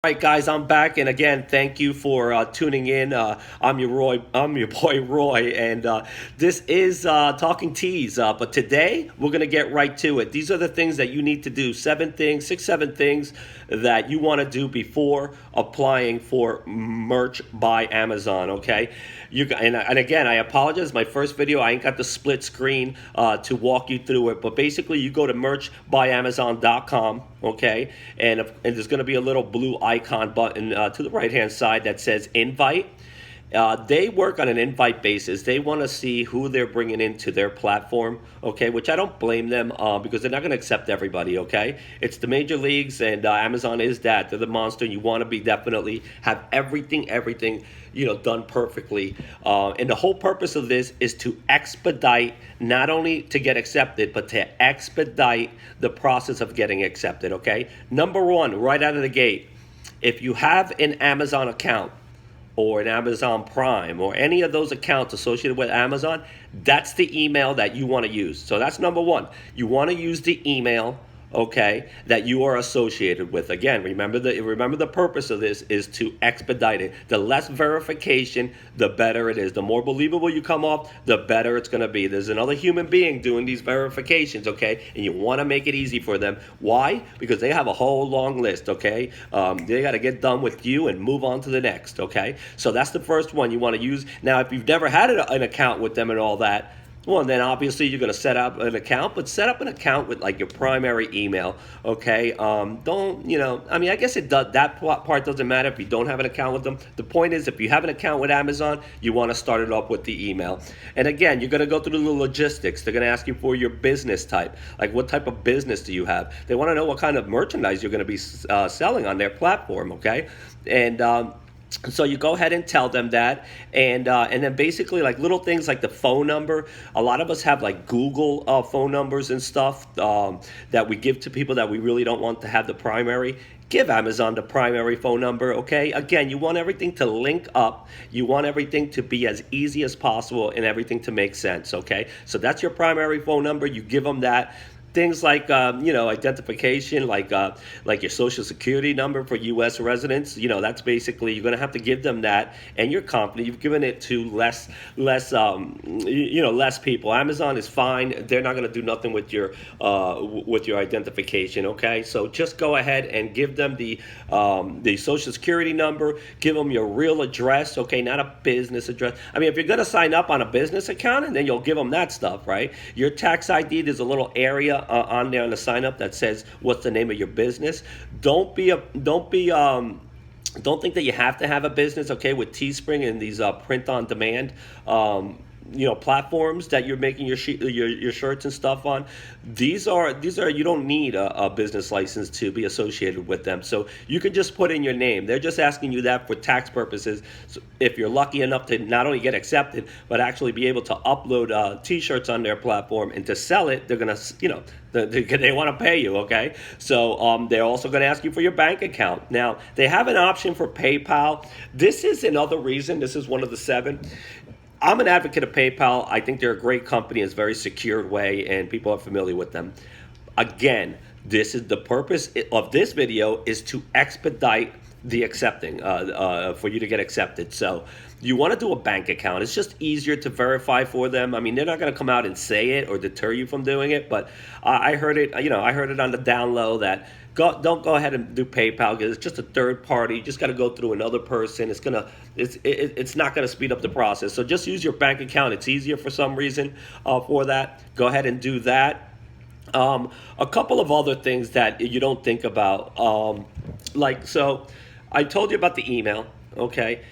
All right, guys, I'm back, and again, thank you for tuning in. I'm your boy Roy, and this is Talking Teas. But today, we're gonna get right to it. These are the things that you need to do. Seven things that you want to do before applying for merch by Amazon. Okay, and again, I apologize. My first video, I ain't got the split screen to walk you through it. But basically, you go to merchbyamazon.com. Okay, and there's going to be a little blue icon button to the right hand side that says invite. They work on an invite basis. They want to see who they're bringing into their platform, okay, which I don't blame them because they're not going to accept everybody, okay? It's the major leagues, and Amazon is that. They're the monster. You want to be definitely have everything, done perfectly. And the whole purpose of this is to expedite, not only to get accepted, but to expedite the process of getting accepted, okay? Number one, right out of the gate, if you have an Amazon account, or an Amazon Prime or any of those accounts associated with Amazon, that's the email that you want to use. So that's number one. You want to use the email, okay, that you are associated with. Again, remember the purpose of this is to expedite it. The less verification, the better it is. The more believable you come off, the better it's going to be. There's another human being doing these verifications, okay, and you want to make it easy for them. Why? Because they have a whole long list, okay. They got to get done with you and move on to the next, okay. So that's the first one you want to use. Now, if you've never had an account with them and all that, well, then obviously you're going to set up an account, but set up an account with like your primary email, okay? I guess it does. That part doesn't matter if you don't have an account with them. The point is, if you have an account with Amazon, you want to start it up with the email. And again, you're going to go through the logistics. They're going to ask you for your business type, like what type of business do you have? They want to know what kind of merchandise you're going to be selling on their platform, okay? And so you go ahead and tell them that, and then basically like little things like the phone number. A lot of us have like Google phone numbers and stuff that we give to people that we really don't want to have the primary. Give Amazon the primary phone number, okay? Again, you want everything to link up. You want everything to be as easy as possible and everything to make sense, okay? So that's your primary phone number. You give them that. Things like identification, like your social security number for U.S. residents. That's basically you're going to have to give them that, and you're confident you've given it to less people. Amazon is fine; they're not going to do nothing with your identification. Okay, so just go ahead and give them the social security number. Give them your real address. Okay, not a business address. I mean, if you're going to sign up on a business account, and then you'll give them that stuff, right? Your tax ID. There's a little area on there on the sign up that says what's the name of your business. Don't think that you have to have a business, okay, with Teespring and these print on demand platforms that you're making your shirts and stuff on. These are you don't need a business license to be associated with them, so you can just put in your name. They're just asking you that for tax purposes. So if you're lucky enough to not only get accepted but actually be able to upload t-shirts on their platform and to sell it, they're gonna they want to pay you, okay? So they're also going to ask you for your bank account. Now, they have an option for PayPal. This is another reason. This is one of the seven. I'm an advocate of PayPal. I think they're a great company. It's a very secure way, and people are familiar with them. Again, this is the purpose of this video is to expedite the accepting for you to get accepted. So you want to do a bank account. It's just easier to verify for them. I mean, they're not going to come out and say it or deter you from doing it, but I heard it. I heard it on the down low that don't go ahead and do PayPal because it's just a third party. You just got to go through another person. It's not gonna speed up the process. So just use your bank account. It's easier for some reason for that. Go ahead and do that. A couple of other things that you don't think about, so I told you about the email, okay?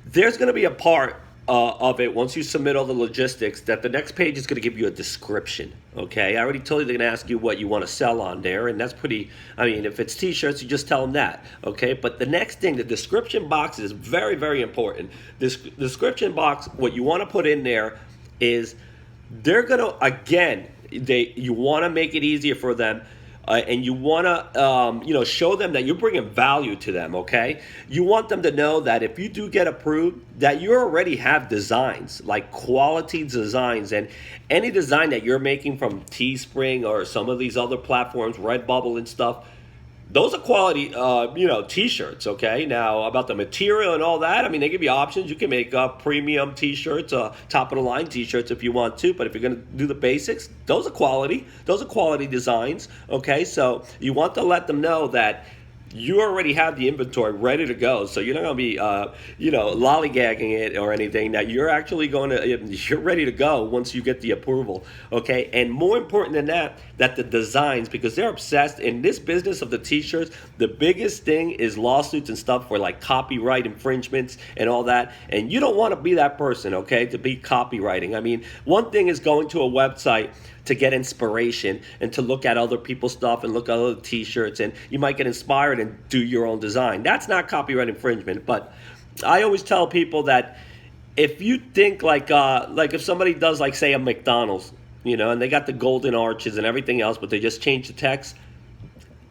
There's going to be a part of it once you submit all the logistics that the next page is going to give you a description, okay? I already told you they're going to ask you what you want to sell on there, and that's if it's t-shirts, you just tell them that, okay? But the next thing, the description box is very, very important. This description box, what you want to put in there is they're going to, again, you want to make it easier for them. And you want to, show them that you're bringing value to them, okay? You want them to know that if you do get approved, that you already have designs, like quality designs. And any design that you're making from Teespring or some of these other platforms, Redbubble and stuff, those are quality, t-shirts. Okay, now about the material and all that, I mean, they give you options. You can make premium t-shirts, top of the line t-shirts if you want to, but if you're going to do the basics, those are quality designs. Okay, so you want to let them know that you already have the inventory ready to go, so you're not going to be lollygagging it or anything. That you're actually going to, you're ready to go once you get the approval. Okay, and more important than that, that the designs, because they're obsessed in this business of the t-shirts, the biggest thing is lawsuits and stuff for like copyright infringements and all that, and you don't want to be that person, okay, to be copywriting. I mean, one thing is going to a website to get inspiration and to look at other people's stuff and look at other t-shirts, and you might get inspired and do your own design. That's not copyright infringement. But I always tell people that if you think like if somebody does, like, say, a McDonald's, and they got the golden arches and everything else, but they just change the text.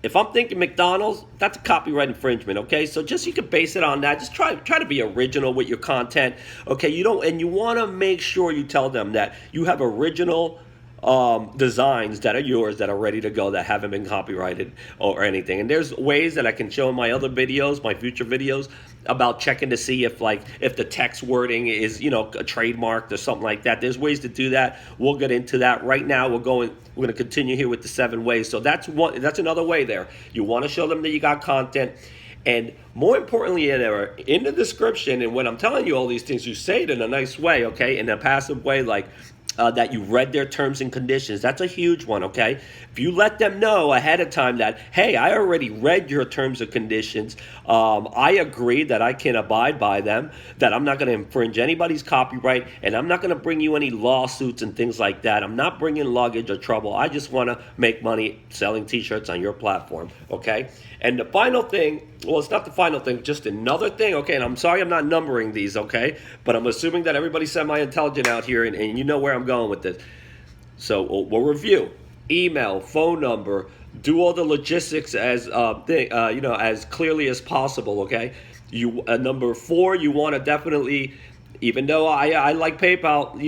If I'm thinking McDonald's, that's a copyright infringement, okay? So just, you can base it on that. Just try to be original with your content, okay? You want to make sure you tell them that you have original designs that are yours, that are ready to go, that haven't been copyrighted or anything. And there's ways that I can show in my other videos, my future videos, about checking to see if the text wording is trademarked or something like that. There's ways to do that. We'll get into that. Right now we're going to continue here with the 7 ways. So that's another way there. You want to show them that you got content. And more importantly, in the description, and when I'm telling you all these things, you say it in a nice way, okay? In a passive way, like that you read their terms and conditions. That's a huge one, okay? If you let them know ahead of time that, hey, I already read your terms and conditions, I agree that I can abide by them, that I'm not going to infringe anybody's copyright, and I'm not going to bring you any lawsuits and things like that. I'm not bringing luggage or trouble. I just want to make money selling t-shirts on your platform, okay? And the final thing, well, it's not the final thing, just another thing, okay? And I'm sorry I'm not numbering these, okay? But I'm assuming that everybody's semi-intelligent out here, and you know where I'm going with this. So we'll review. Email, phone number, do all the logistics as as clearly as possible, okay? Number 4, you want to definitely, even though I like PayPal,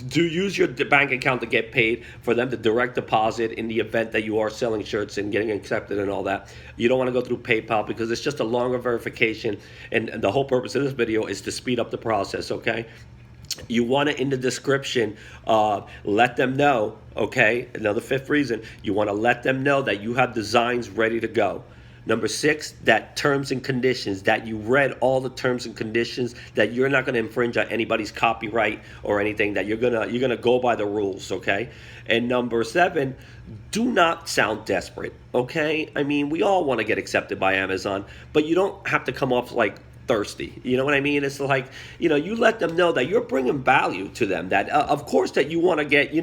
do use your bank account to get paid, for them to direct deposit in the event that you are selling shirts and getting accepted and all that. You don't want to go through PayPal because it's just a longer verification, and the whole purpose of this video is to speed up the process, okay? You want to, in the description, let them know, okay? Another 5th reason, you want to let them know that you have designs ready to go. Number 6, that terms and conditions, that you read all the terms and conditions, that you're not going to infringe on anybody's copyright or anything, that you're gonna go by the rules, okay? And number 7, do not sound desperate, okay? I mean, we all want to get accepted by Amazon, but you don't have to come off like thirsty. You know what I mean? It's like, you let them know that you're bringing value to them, that of course that you want to get,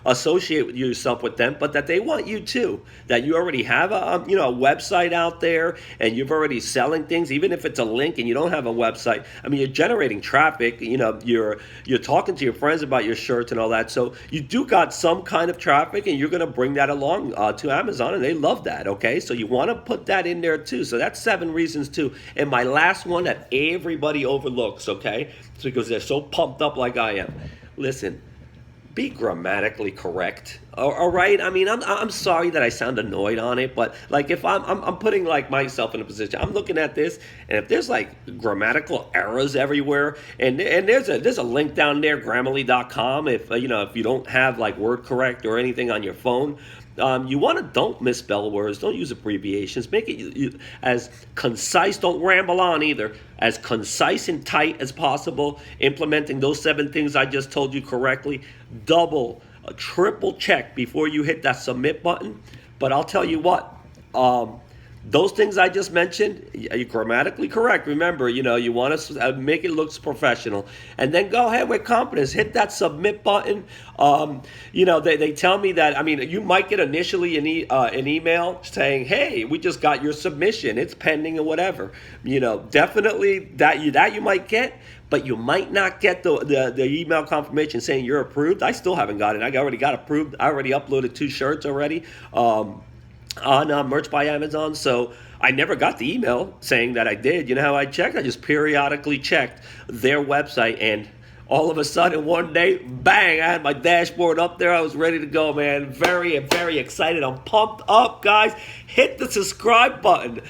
associate yourself with them, but that they want you too, that you already have a website out there, and you're already selling things, even if it's a link and you don't have a website. I mean, you're generating traffic, you're talking to your friends about your shirts and all that. So you do got some kind of traffic, and you're going to bring that along to Amazon, and they love that, okay? So you want to put that in there too. So that's 7 reasons too. And my last one that everybody overlooks, okay? It's because they're so pumped up like I am. Listen, be grammatically correct. All right? I mean, I'm sorry that I sound annoyed on it, but like if I'm putting like myself in a position, I'm looking at this, and if there's like grammatical errors everywhere, and there's a link down there, Grammarly.com, if if you don't have like word correct or anything on your phone. You want to don't misspell words, don't use abbreviations, make it as concise, don't ramble on either, as concise and tight as possible, implementing those 7 things I just told you correctly. Triple check before you hit that submit button. But I'll tell you what, those things I just mentioned, you're grammatically correct. Remember, you want to make it look professional. And then go ahead with confidence. Hit that submit button. They tell me that, I mean, you might get initially an email saying, hey, we just got your submission. It's pending or whatever. Definitely that you might get. But you might not get the email confirmation saying you're approved. I still haven't got it. I already got approved. I already uploaded 2 shirts already. On Merch by Amazon, so I never got the email saying that I did. You know how I checked? I just periodically checked their website, and all of a sudden one day, bang, I had my dashboard up there. I was ready to go, man. Very, very excited. I'm pumped up, guys. Hit the subscribe button.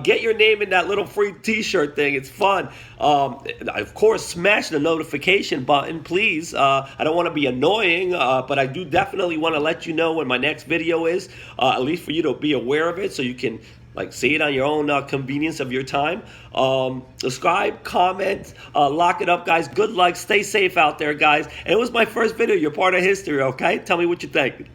Get your name in that little free t-shirt thing. It's fun. Of course, smash the notification button, please. I don't want to be annoying, but I do definitely want to let you know when my next video is, at least for you to be aware of it so you can see it on your own convenience of your time. Subscribe, comment, lock it up, guys. Good luck. Stay safe out there, guys. And it was my first video. You're part of history, okay? Tell me what you think.